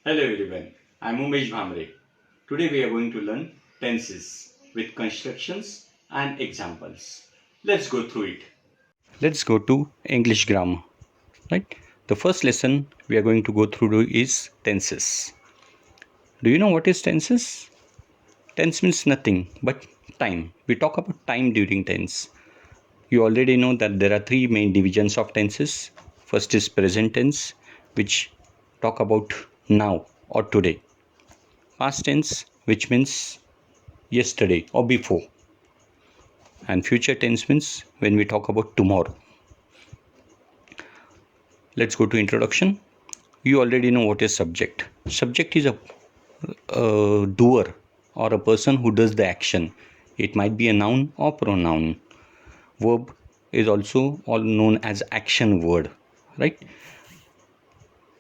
Hello everyone, I'm Umesh Bhamare. Today we are going to learn tenses with constructions and examples. Let's go through it. Let's go to English grammar. Right? The first lesson we are going to go through is tenses. Do you know what is tenses? Tense means nothing but time. We talk about time during tense. You already know that there are three main divisions of tenses. First is present tense, which talk about now or today. Past tense, which means yesterday or before, and future tense means when we talk about tomorrow. Let's go to introduction. You already know what is subject. Subject is a doer or a person who does the action. It might be a noun or pronoun. Verb is also all known as action word, right?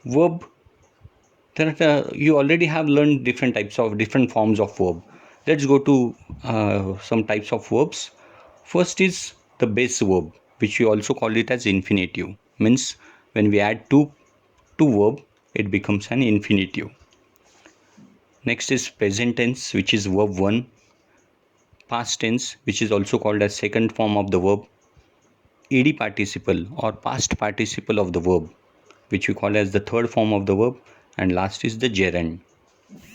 Verb, you already have learned different forms of verb. Let's go to some types of verbs. First is the base verb, which we also call it as infinitive. Means when we add two to verb, it becomes an infinitive. Next is present tense, which is verb 1. Past tense, which is also called as second form of the verb. Ed participle or past participle of the verb, which we call as the third form of the verb. And last is the gerund,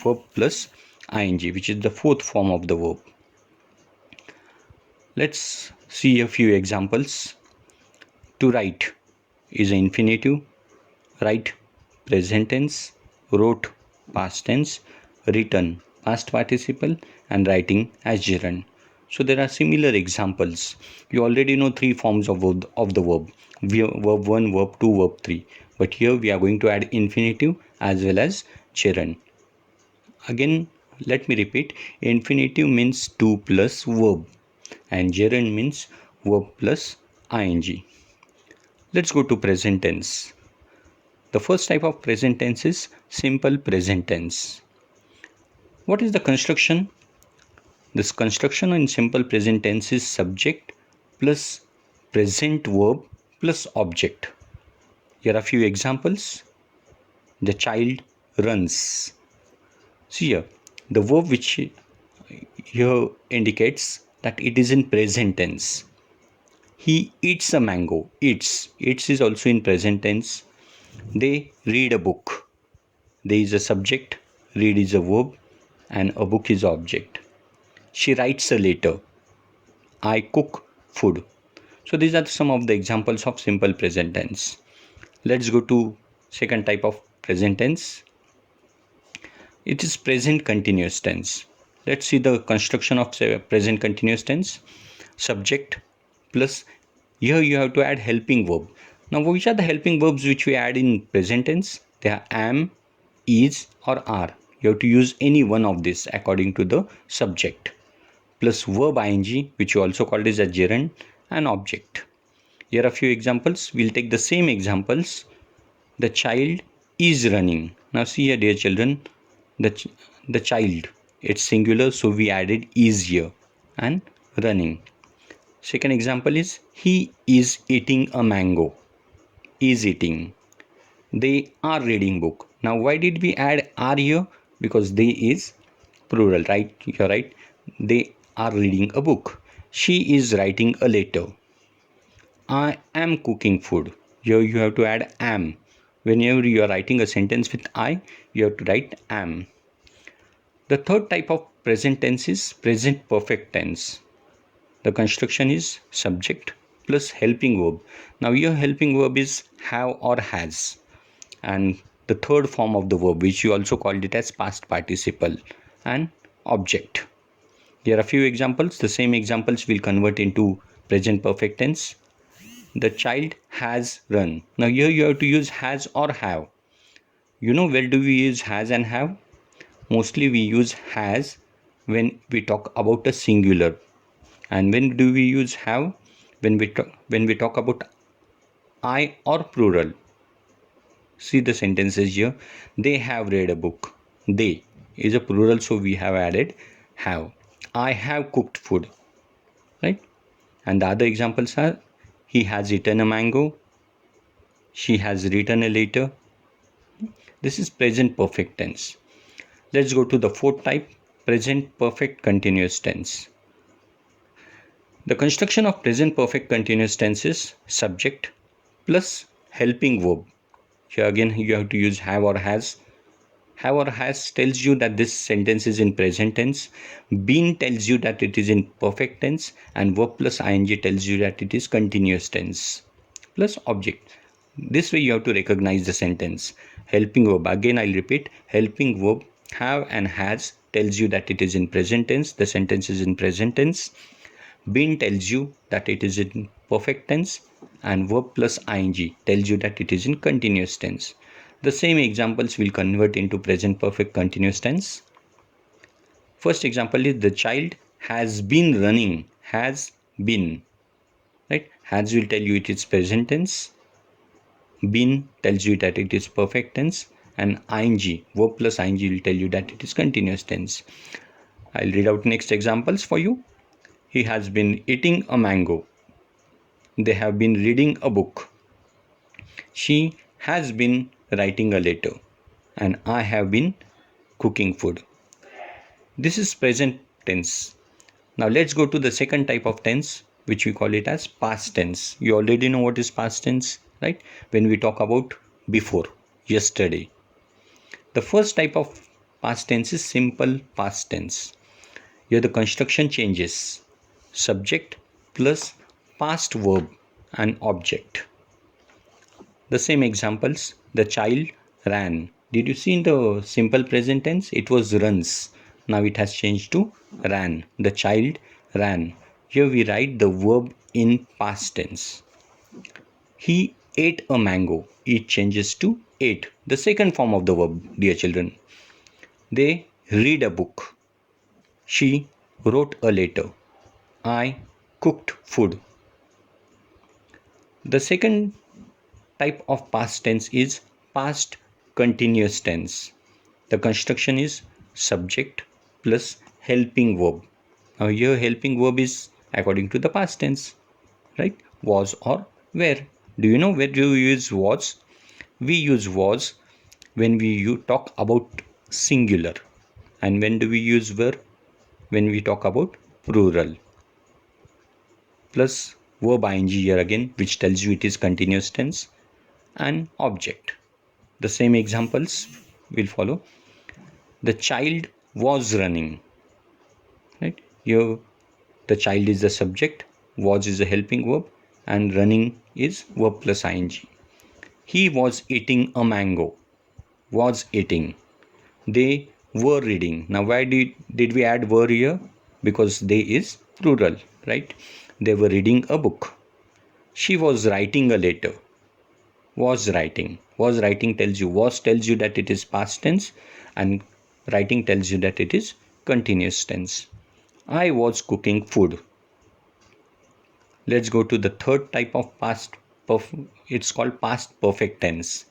verb plus ing, which is the fourth form of the verb. Let's see a few examples. To write is an infinitive. Write present tense, wrote past tense, written past participle, and writing as gerund. So there are similar examples. You already know three forms of the verb. Verb 1, verb 2, verb 3. But here we are going to add infinitive as well as gerund. Again, let me repeat. Infinitive means to plus verb and gerund means verb plus ing. Let's go to present tense. The first type of present tense is simple present tense. What is the construction? This construction in simple present tense is subject plus present verb plus object. Here are a few examples. The child runs. See here, the verb which here indicates that it is in present tense. He eats a mango. Eats is also in present tense. They read a book. There is a subject, read is a verb, and a book is object. She writes a letter. I cook food. So these are some of the examples of simple present tense. Let's go to second type of present tense. It is present continuous tense. Let's see the construction of present continuous tense. Subject plus, here you have to add helping verb. Now which are the helping verbs which we add in present tense? They are am, is or are. You have to use any one of this according to the subject. Plus verb ing, which you also called as a gerund, and object. Here are a few examples. We'll take the same examples. The child is running. Now see here, dear children, the child, it's singular, so we added is here, and running. Second example is he is eating a mango. Is eating. They are reading book. Now why did we add are here? Because they is plural, right? You're right. They are reading a book. She is writing a letter. I am cooking food. Here you have to add am. Whenever you are writing a sentence with I, you have to write am. The third type of present tense is present perfect tense. The construction is subject plus helping verb. Now your helping verb is have or has. And the third form of the verb, which you also called it as past participle, and object. Here are a few examples. The same examples will convert into present perfect tense. The child has run. Now here you have to use has or have. You know where do we use has and have? Mostly we use has when we talk about a singular. And when do we use have? When we talk about I or plural. See the sentences here. They have read a book. They is a plural, so we have added have. I have cooked food. Right? And the other examples are he has eaten a mango. She has written a letter. This is present perfect tense. Let's go to the fourth type, present perfect continuous tense. The construction of present perfect continuous tense is subject plus helping verb. Here again you have to use have or has. Have or has tells you that this sentence is in present tense. Been tells you that it is in perfect tense, and verb plus ing tells you that it is continuous tense plus object. This way you have to recognize the sentence. Helping verb, again I'll repeat, helping verb have and has tells you that it is in present tense. The sentence is in present tense. Been tells you that it is in perfect tense, and verb plus ing tells you that it is in continuous tense. The same examples will convert into present perfect continuous tense. First example is the child has been running. Has been, right? Has will tell you it is present tense. Been tells you that it is perfect tense, and ing, verb plus ing will tell you that it is continuous tense. I'll read out next examples for you. He has been eating a mango. They have been reading a book. She has been writing a letter, and I have been cooking food. This is present tense. Now let's go to the second type of tense, which we call it as past tense. You already know what is past tense, right? When we talk about before, yesterday. The first type of past tense is simple past tense. Here the construction changes. Subject plus past verb and object. The same examples, the child ran. Did you see in the simple present tense? It was runs. Now it has changed to ran. The child ran. Here we write the verb in past tense. He ate a mango. It changes to ate. The second form of the verb, dear children. They read a book. She wrote a letter. I cooked food. The second type of past tense is past continuous tense. The construction is subject plus helping verb. Now here helping verb is according to the past tense, right? Was or were. Do you know where do you use was? We use was when we talk about singular. And when do we use were? When we talk about plural. Plus verb ing here again, which tells you it is continuous tense, and object. The same examples will follow. The child was running, right? Here the child is the subject, was is a helping verb, and running is verb plus ing. He was eating a mango. Was eating. They were reading. Now why did we add were here? Because they is plural, right? They were reading a book. She was writing a letter. Was writing. Was writing tells you, was tells you that it is past tense, and writing tells you that it is continuous tense. I was cooking food. Let's go to the third type of past. It's called past perfect tense.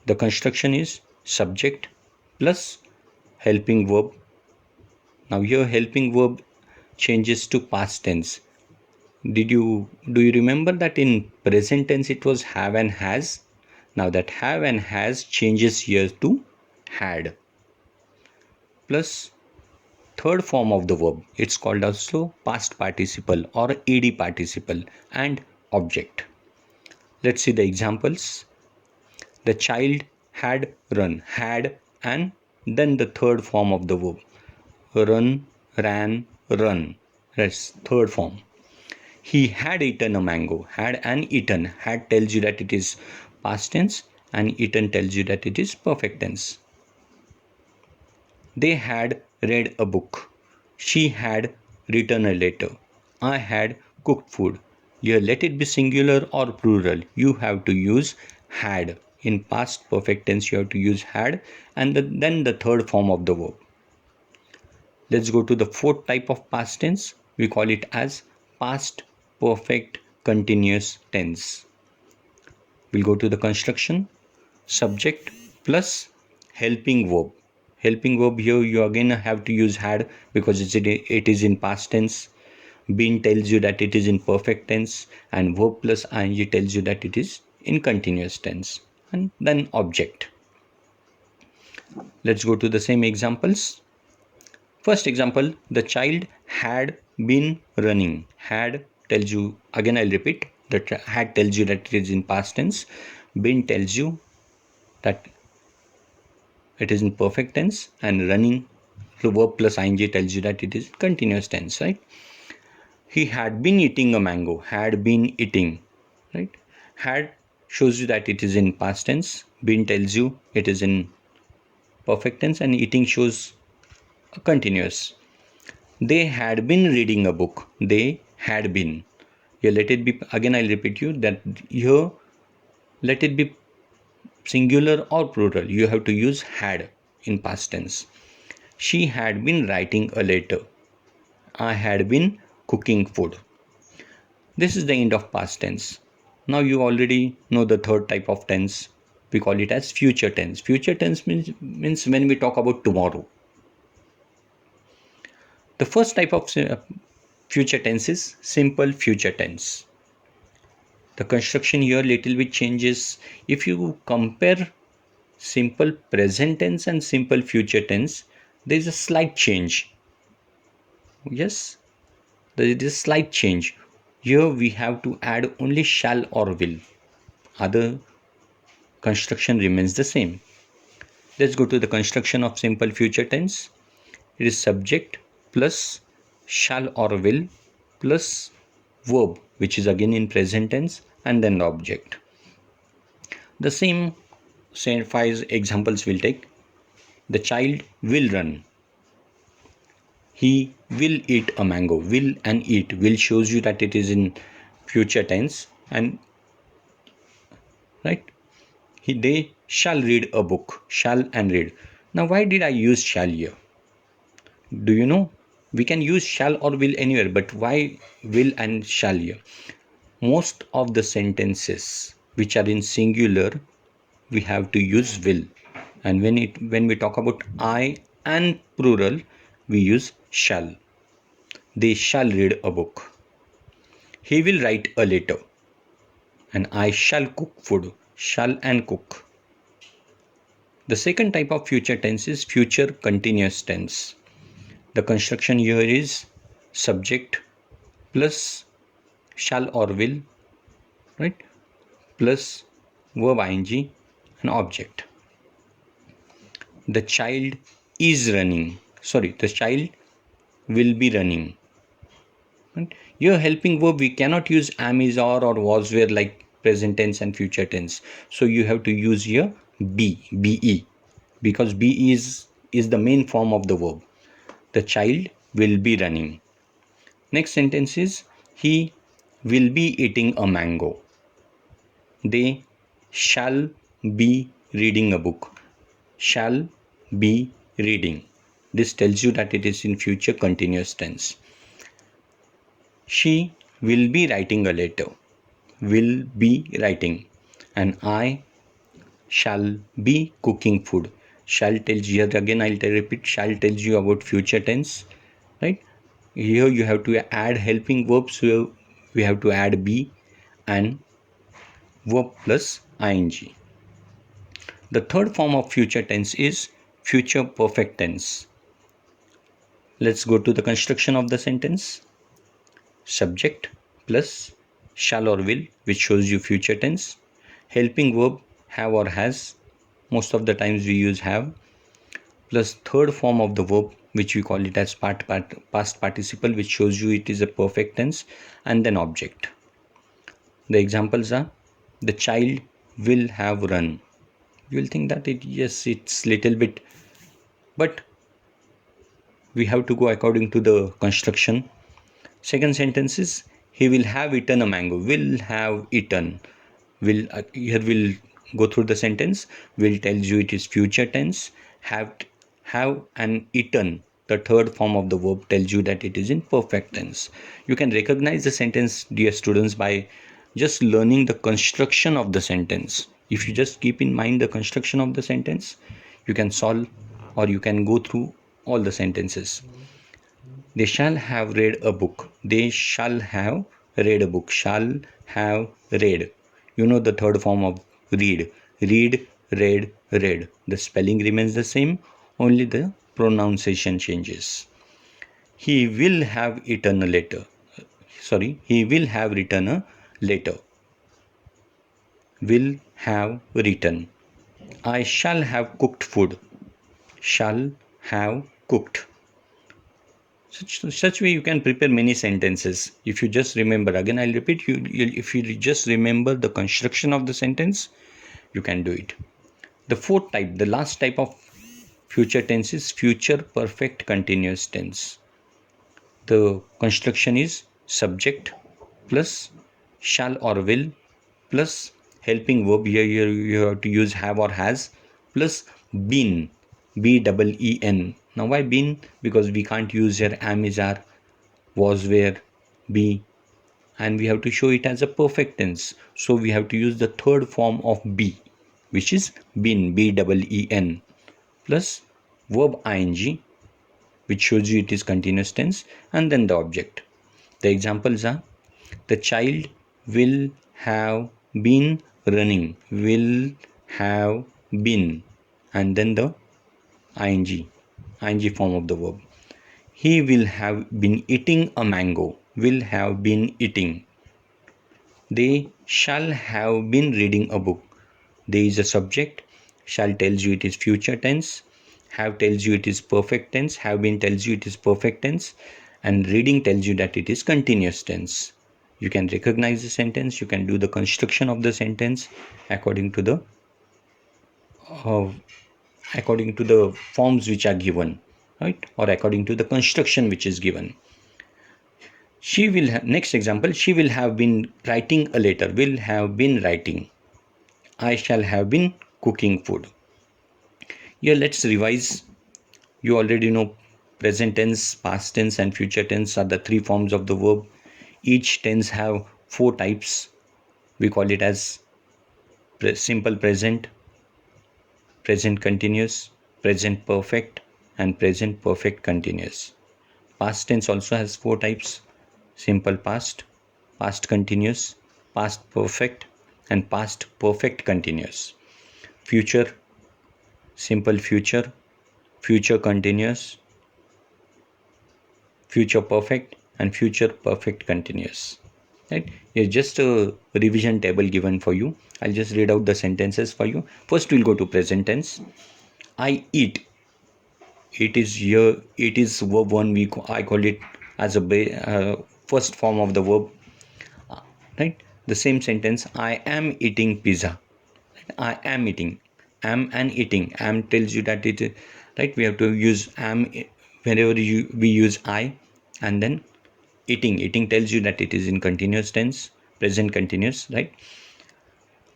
The construction is subject plus helping verb. Now here helping verb changes to past tense. Do you remember that in present tense it was have and has? Now that have and has changes here to had. Plus third form of the verb, it's called also past participle or ed participle and object. Let's see the examples. The child had run. Had and then the third form of the verb. Run, ran, run. That's third form. He had eaten a mango. Had and eaten. Had tells you that it is past tense, and eaten tells you that it is perfect tense. They had read a book. She had written a letter. I had cooked food. Here let it be singular or plural. You have to use had. In past perfect tense you have to use had, and then the third form of the verb. Let's go to the fourth type of past tense. We call it as past perfect continuous tense. We'll go to the construction. Subject plus helping verb. Helping verb here you again have to use had because it is in past tense. Been tells you that it is in perfect tense, and verb plus ing tells you that it is in continuous tense. And then object. Let's go to the same examples. First example, the child had been running. Had tells you, again I'll repeat, that had tells you that it is in past tense. Been tells you that it is in perfect tense, and running, the verb plus ing, tells you that it is continuous tense, right? He had been eating a mango. Had been eating, right? Had shows you that it is in past tense. Been tells you it is in perfect tense, and eating shows a continuous. They had been reading a book. They had been. Here let it be, again I'll repeat you that here let it be singular or plural. You have to use had in past tense. She had been writing a letter. I had been cooking food. This is the end of past tense. Now you already know the third type of tense. We call it as future tense. Future tense means when we talk about tomorrow. The first type of future tense is simple future tense. The construction here little bit changes. If you compare simple present tense and simple future tense, there is a slight change. Yes, there is a slight change. Here we have to add only shall or will. Other construction remains the same. Let's go to the construction of simple future tense. It is subject plus shall or will plus verb, which is again in present tense, and then the object. The same 5 examples we'll take. The child will run. He will eat a mango. Will and eat. Will shows you that it is in future tense, and right. They shall read a book. Shall and read. Now why did I use shall here? Do you know? We can use shall or will anywhere, but why will and shall here? Most of the sentences which are in singular, we have to use will, and when we talk about I and plural, we use shall. They shall read a book. He will write a letter, and I shall cook food. Shall and cook. The second type of future tense is future continuous tense. The construction here is subject plus shall or will, right, plus verb ing and object. The child is running. Sorry, the child will be running. Right? Here helping verb, we cannot use am, is, are, or was, were like present tense and future tense. So you have to use here be, because be is the main form of the verb. The child will be running. Next sentence is he will be eating a mango. They shall be reading a book. Shall be reading. This tells you that it is in future continuous tense. She will be writing a letter. Will be writing. And I shall be cooking food. Shall tells you, again I'll repeat, shall tells you about future tense, right? Here you have to add helping verbs, so we have to add be and verb plus ing. The third form of future tense is future perfect tense. Let's go to the construction of the sentence. Subject plus shall or will, which shows you future tense. Helping verb have or has. Most of the times we use have. Plus third form of the verb, which we call it as past participle, which shows you it is a perfect tense, and then object. The examples are the child will have run. You will think that it's little bit, but we have to go according to the construction. Second sentence is he will have eaten a mango. Will have eaten. Will here will go through the sentence. Will tells you it is future tense. Have and eaten, the third form of the verb, tells you that it is in perfect tense. You can recognize the sentence, dear students, by just learning the construction of the sentence. If you just keep in mind the construction of the sentence, you can solve, or you can go through all the sentences. They shall have read a book. They shall have read a book. Shall have read. You know the third form of read. Read, read, read. The spelling remains the same. Only the pronunciation changes. He will have eaten a letter. He will have written a letter. Will have written. I shall have cooked food. Shall have cooked. Such way you can prepare many sentences. If you just remember, again I'll repeat, if you just remember the construction of the sentence, you can do it. The fourth type, the last type of future tense is future perfect continuous tense. The construction is subject plus shall or will plus helping verb. Here you have to use have or has plus been, B-E-E-N. Now why been? Because we can't use here am, is, are, was, were, be, and we have to show it as a perfect tense. So we have to use the third form of be, which is been, B-E-E-N, plus verb ing, which shows you it is continuous tense, and then the object. The examples are: the child will have been running, will have been, and then the ing form of the verb. He will have been eating a mango, will have been eating. They shall have been reading a book. There is a subject. Shall tells you it is future tense. Have tells you it is perfect tense. Have been tells you it is perfect tense. And reading tells you that it is continuous tense. You can recognize the sentence. You can do the construction of the sentence according to the forms which are given, right? Or according to the construction which is given. She will have, next example, she will have been writing a letter, will have been writing. I shall have been cooking food. Here let's revise. You already know present tense, past tense and future tense are the three forms of the verb. Each tense have four types. We call it as simple present, present continuous, present perfect and present perfect continuous. Past tense also has four types: simple past, past continuous, past perfect and past perfect continuous. Future, simple future, future continuous, future perfect and future perfect continuous. Right? Here's just a revision table given for you. I'll just read out the sentences for you. First we'll go to present tense. I eat. It is here. It is verb one. I call it as a first form of the verb. Right? The same sentence. I am eating pizza. I am eating. Am and eating. Am tells you that it is right. We have to use am whenever we use I, and then eating tells you that it is in continuous tense, present continuous, right?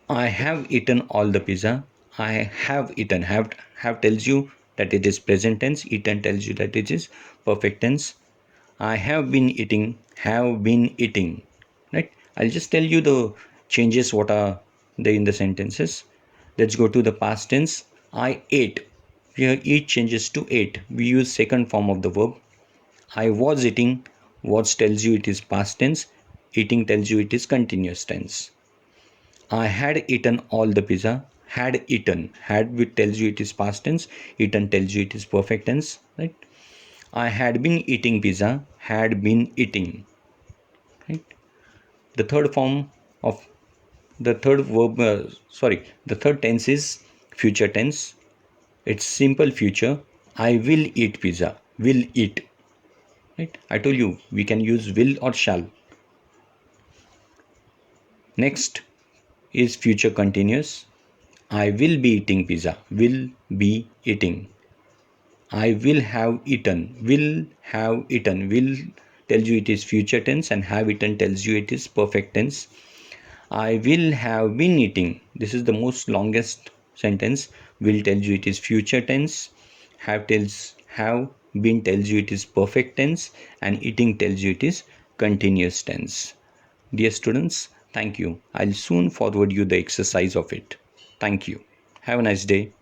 I have eaten all the pizza. I have eaten. Have tells you that it is present tense. Eaten tells you that it is perfect tense. I have been eating. Have been eating, right? I'll just tell you the changes what are there in the sentences. Let's go to the past tense. I ate. Here eat changes to ate. We use second form of the verb. I was eating. Was tells you it is past tense. Eating tells you it is continuous tense. I had eaten all the pizza. Had eaten. Had which tells you it is past tense. Eaten tells you it is perfect tense. Right? I had been eating pizza. Had been eating. Right? The third form of the third verb. The third tense is future tense. It's simple future. I will eat pizza. Will eat. Right? I told you we can use will or shall. Next is future continuous. I will be eating pizza. Will be eating. I will have eaten. Will have eaten. Will tells you it is future tense and have eaten tells you it is perfect tense. I will have been eating. This is the most longest sentence. Will tells you it is future tense. Have been tells you it is perfect tense, and eating tells you it is continuous tense. Dear students, thank you. I'll soon forward you the exercise of it. Thank you. Have a nice day.